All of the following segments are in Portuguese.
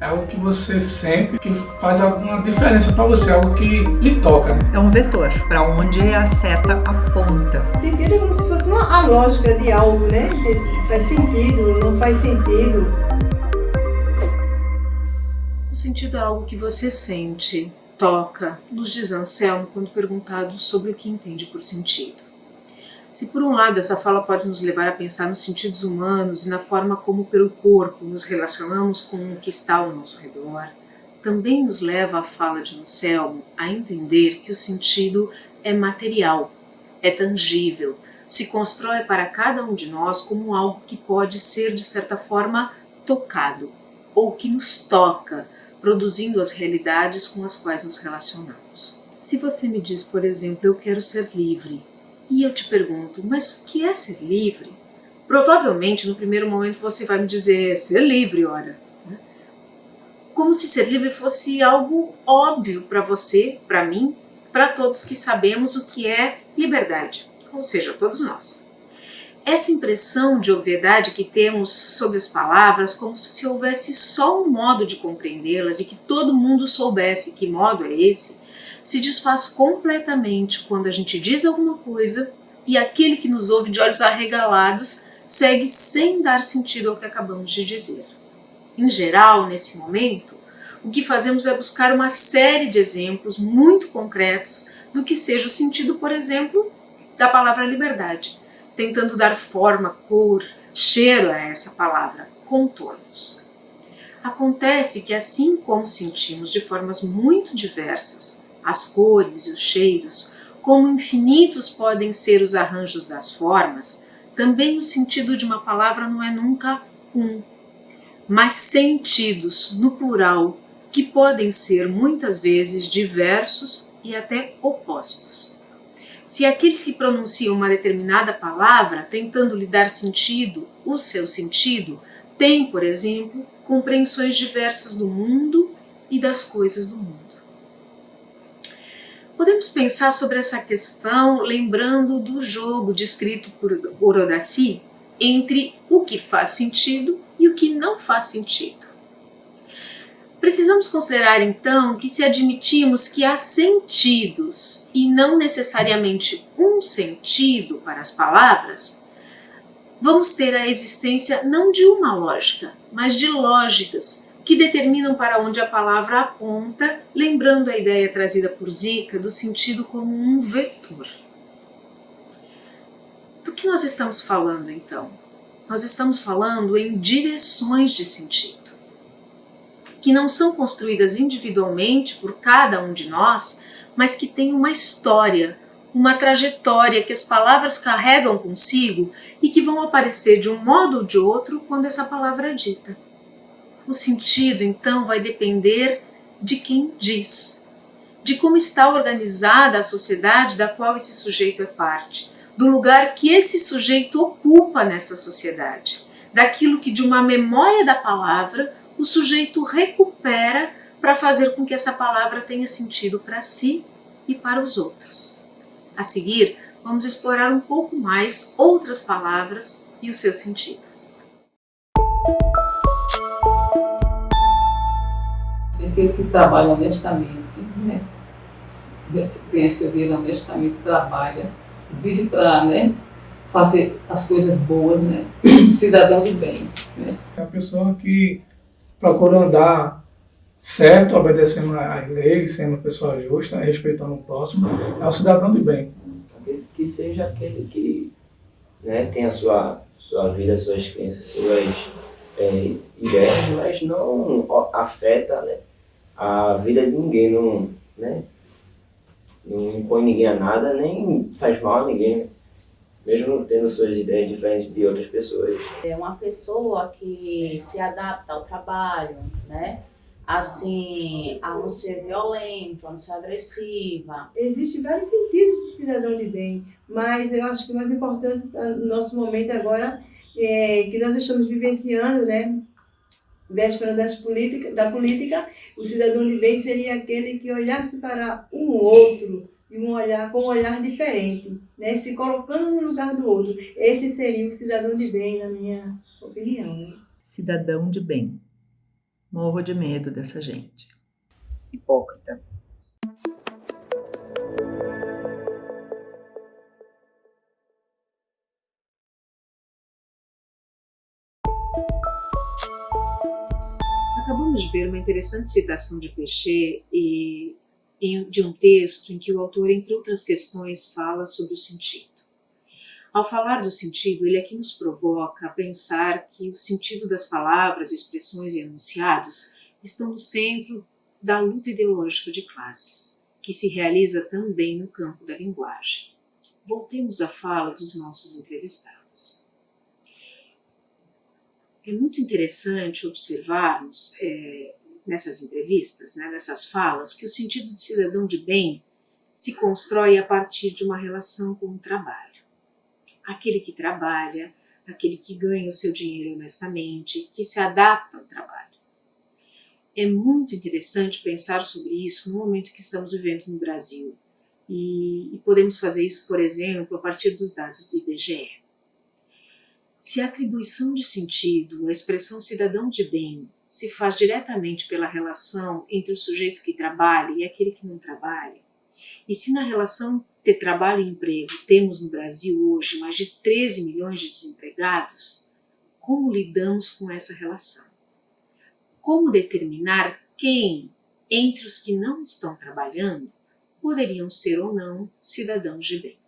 É algo que você sente, que faz alguma diferença para você, algo que lhe toca, né? É um vetor, para onde a seta aponta. Sentido é como se fosse a lógica de algo, né? Faz sentido, não faz sentido. O sentido é algo que você sente, toca, nos diz Anselmo quando perguntado sobre o que entende por sentido. Se por um lado essa fala pode nos levar a pensar nos sentidos humanos e na forma como pelo corpo nos relacionamos com o que está ao nosso redor, também nos leva a fala de Anselmo a entender que o sentido é material, é tangível, se constrói para cada um de nós como algo que pode ser de certa forma tocado, ou que nos toca, produzindo as realidades com as quais nos relacionamos. Se você me diz, por exemplo, eu quero ser livre, e eu te pergunto, mas o que é ser livre? Provavelmente, no primeiro momento, você vai me dizer, ser livre, ora. Como se ser livre fosse algo óbvio para você, para mim, para todos que sabemos o que é liberdade, ou seja, todos nós. Essa impressão de obviedade que temos sobre as palavras, como se houvesse só um modo de compreendê-las e que todo mundo soubesse que modo é esse, se desfaz completamente quando a gente diz alguma coisa e aquele que nos ouve de olhos arregalados segue sem dar sentido ao que acabamos de dizer. Em geral, nesse momento, o que fazemos é buscar uma série de exemplos muito concretos do que seja o sentido, por exemplo, da palavra liberdade, tentando dar forma, cor, cheiro a essa palavra, contornos. Acontece que assim como sentimos de formas muito diversas as cores e os cheiros, como infinitos podem ser os arranjos das formas, também o sentido de uma palavra não é nunca um, mas sentidos, no plural, que podem ser muitas vezes diversos e até opostos. Se aqueles que pronunciam uma determinada palavra, tentando lhe dar sentido, o seu sentido, têm, por exemplo, compreensões diversas do mundo e das coisas do mundo. Podemos pensar sobre essa questão lembrando do jogo descrito por Odaci entre o que faz sentido e o que não faz sentido. Precisamos considerar então que se admitimos que há sentidos e não necessariamente um sentido para as palavras, vamos ter a existência não de uma lógica, mas de lógicas que determinam para onde a palavra aponta, lembrando a ideia trazida por Zika do sentido como um vetor. Do que nós estamos falando então? Nós estamos falando em direções de sentido, que não são construídas individualmente por cada um de nós, mas que têm uma história, uma trajetória que as palavras carregam consigo e que vão aparecer de um modo ou de outro quando essa palavra é dita. O sentido, então, vai depender de quem diz, de como está organizada a sociedade da qual esse sujeito é parte, do lugar que esse sujeito ocupa nessa sociedade, daquilo que de uma memória da palavra o sujeito recupera para fazer com que essa palavra tenha sentido para si e para os outros. A seguir, vamos explorar um pouco mais outras palavras e os seus sentidos. Aquele que trabalha honestamente, né? Pensa, ele honestamente trabalha, vive para, né, fazer as coisas boas, né? Cidadão de bem, né? É a pessoa que procura andar certo, obedecendo às leis, sendo uma pessoa justa, respeitando o próximo, é um cidadão de bem. Que seja aquele que, né, tem a sua vida, suas crenças, suas ideias, mas não afeta, né, a vida de ninguém, não, né, não impõe ninguém a nada, nem faz mal a ninguém, né, mesmo tendo suas ideias diferentes de outras pessoas. É uma pessoa que se adapta ao trabalho, né? Assim, a não ser violento, a não ser agressiva. Existem vários sentidos de cidadão de bem, mas eu acho que o mais importante no nosso momento agora é que nós estamos vivenciando, né? Véspera da política, o cidadão de bem seria aquele que olhasse para um outro e com um olhar diferente, né? Se colocando no lugar do outro. Esse seria o cidadão de bem, na minha opinião. Né? Cidadão de bem. Morro de medo dessa gente. Hipócrita. Acabamos de ver uma interessante citação de Piaget de um texto em que o autor, entre outras questões, fala sobre o sentido. Ao falar do sentido, ele aqui nos provoca a pensar que o sentido das palavras, expressões e enunciados estão no centro da luta ideológica de classes, que se realiza também no campo da linguagem. Voltemos à fala dos nossos entrevistados. É muito interessante observarmos nessas entrevistas, nessas falas, que o sentido de cidadão de bem se constrói a partir de uma relação com o trabalho. Aquele que trabalha, aquele que ganha o seu dinheiro honestamente, que se adapta ao trabalho. É muito interessante pensar sobre isso no momento que estamos vivendo no Brasil. E podemos fazer isso, por exemplo, a partir dos dados do IBGE. Se a atribuição de sentido, a expressão cidadão de bem, se faz diretamente pela relação entre o sujeito que trabalha e aquele que não trabalha, e se na relação de trabalho e emprego temos no Brasil hoje mais de 13 milhões de desempregados, como lidamos com essa relação? Como determinar quem, entre os que não estão trabalhando, poderiam ser ou não cidadãos de bem?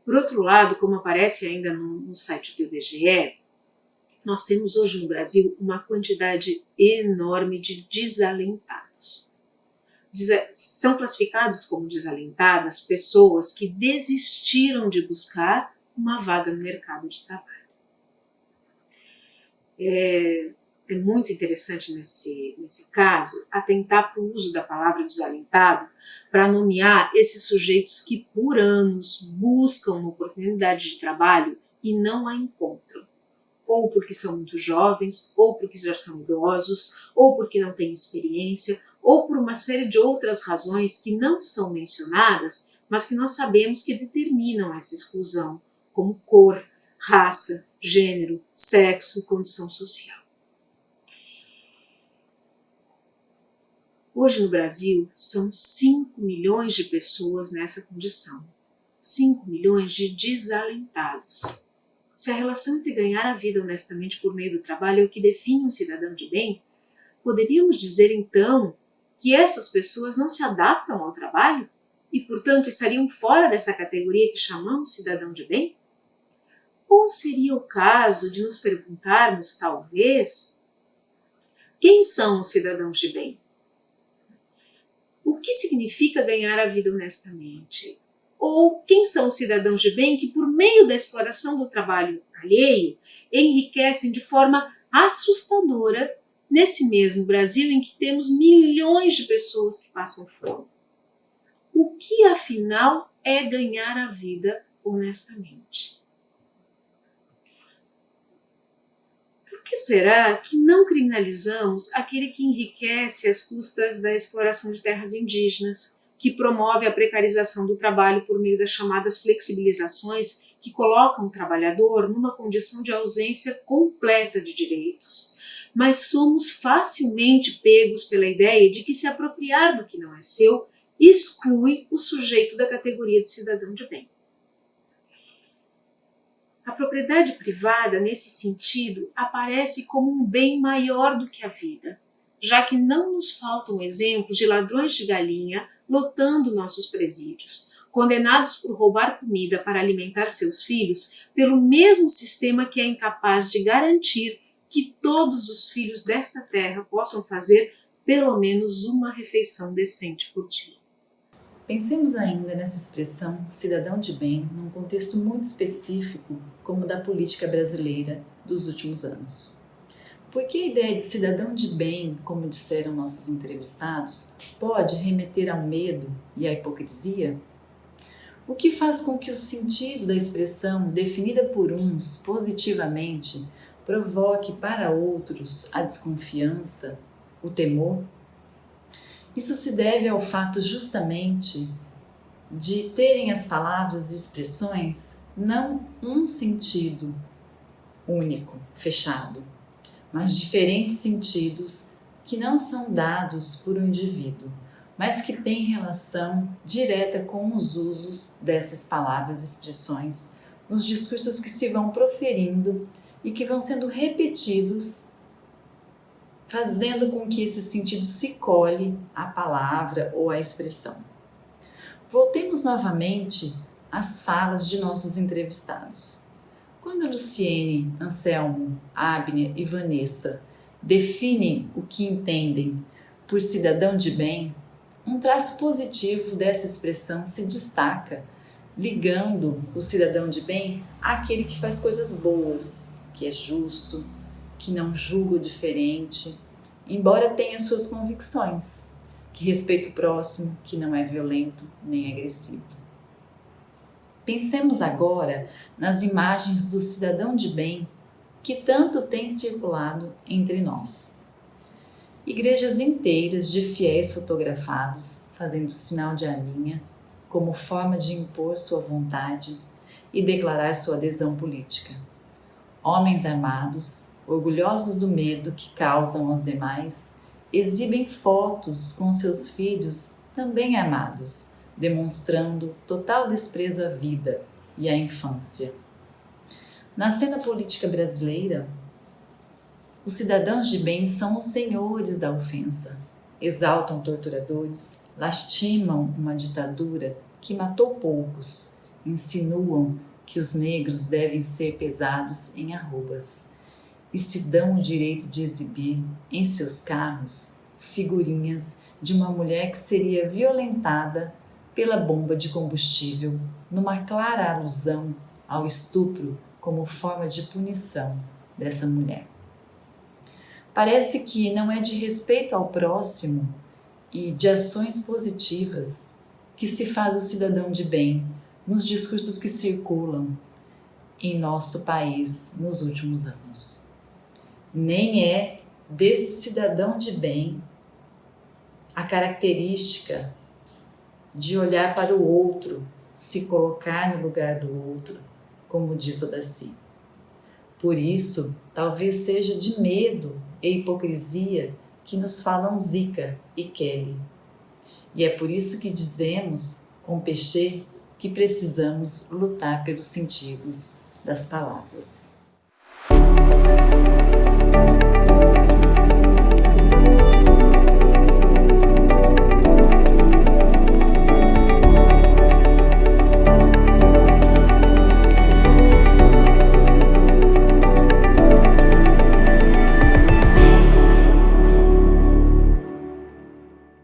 Por outro lado, como aparece ainda no site do IBGE, nós temos hoje no Brasil uma quantidade enorme de desalentados. São classificados como desalentadas pessoas que desistiram de buscar uma vaga no mercado de trabalho. É muito interessante nesse caso atentar para o uso da palavra desalentado para nomear esses sujeitos que por anos buscam uma oportunidade de trabalho e não a encontram. Ou porque são muito jovens, ou porque já são idosos, ou porque não têm experiência, ou por uma série de outras razões que não são mencionadas, mas que nós sabemos que determinam essa exclusão, como cor, raça, gênero, sexo e condição social. Hoje no Brasil são 5 milhões de pessoas nessa condição, 5 milhões de desalentados. Se a relação entre ganhar a vida honestamente por meio do trabalho é o que define um cidadão de bem, poderíamos dizer então que essas pessoas não se adaptam ao trabalho e, portanto, estariam fora dessa categoria que chamamos cidadão de bem? Ou seria o caso de nos perguntarmos, talvez, quem são os cidadãos de bem? O que significa ganhar a vida honestamente? Ou quem são os cidadãos de bem que, por meio da exploração do trabalho alheio, enriquecem de forma assustadora nesse mesmo Brasil em que temos milhões de pessoas que passam fome? O que, afinal, é ganhar a vida honestamente? Por que será que não criminalizamos aquele que enriquece às custas da exploração de terras indígenas, que promove a precarização do trabalho por meio das chamadas flexibilizações que colocam o trabalhador numa condição de ausência completa de direitos? Mas somos facilmente pegos pela ideia de que se apropriar do que não é seu exclui o sujeito da categoria de cidadão de bem. A propriedade privada, nesse sentido, aparece como um bem maior do que a vida, já que não nos faltam exemplos de ladrões de galinha lotando nossos presídios, condenados por roubar comida para alimentar seus filhos pelo mesmo sistema que é incapaz de garantir que todos os filhos desta terra possam fazer pelo menos uma refeição decente por dia. Pensemos ainda nessa expressão cidadão de bem num contexto muito específico como o da política brasileira dos últimos anos. Porque a ideia de cidadão de bem, como disseram nossos entrevistados, pode remeter ao medo e à hipocrisia? O que faz com que o sentido da expressão, definida por uns positivamente, provoque para outros a desconfiança, o temor? Isso se deve ao fato justamente de terem as palavras e expressões não um sentido único, fechado, mas diferentes sentidos que não são dados por um indivíduo, mas que têm relação direta com os usos dessas palavras e expressões nos discursos que se vão proferindo e que vão sendo repetidos, fazendo com que esse sentido se colhe à palavra ou à expressão. Voltemos novamente às falas de nossos entrevistados. Quando Luciene, Anselmo, Abner e Vanessa definem o que entendem por cidadão de bem, um traço positivo dessa expressão se destaca, ligando o cidadão de bem àquele que faz coisas boas, que é justo, que não julga o diferente, embora tenha suas convicções, que respeita o próximo, que não é violento nem agressivo. Pensemos agora nas imagens do cidadão de bem que tanto tem circulado entre nós. Igrejas inteiras de fiéis fotografados fazendo sinal de alinha como forma de impor sua vontade e declarar sua adesão política. Homens armados, orgulhosos do medo que causam aos demais, exibem fotos com seus filhos também armados, demonstrando total desprezo à vida e à infância. Na cena política brasileira, os cidadãos de bem são os senhores da ofensa, exaltam torturadores, lastimam uma ditadura que matou poucos, insinuam que os negros devem ser pesados em arrobas e se dão o direito de exibir em seus carros figurinhas de uma mulher que seria violentada pela bomba de combustível, numa clara alusão ao estupro como forma de punição dessa mulher. Parece que não é de respeito ao próximo e de ações positivas que se faz o cidadão de bem nos discursos que circulam em nosso país nos últimos anos. Nem é desse cidadão de bem a característica de olhar para o outro, se colocar no lugar do outro, como diz o Daci. Por isso, talvez seja de medo e hipocrisia que nos falam Zica e Kelly. E é por isso que dizemos, com Pechet, que precisamos lutar pelos sentidos das palavras.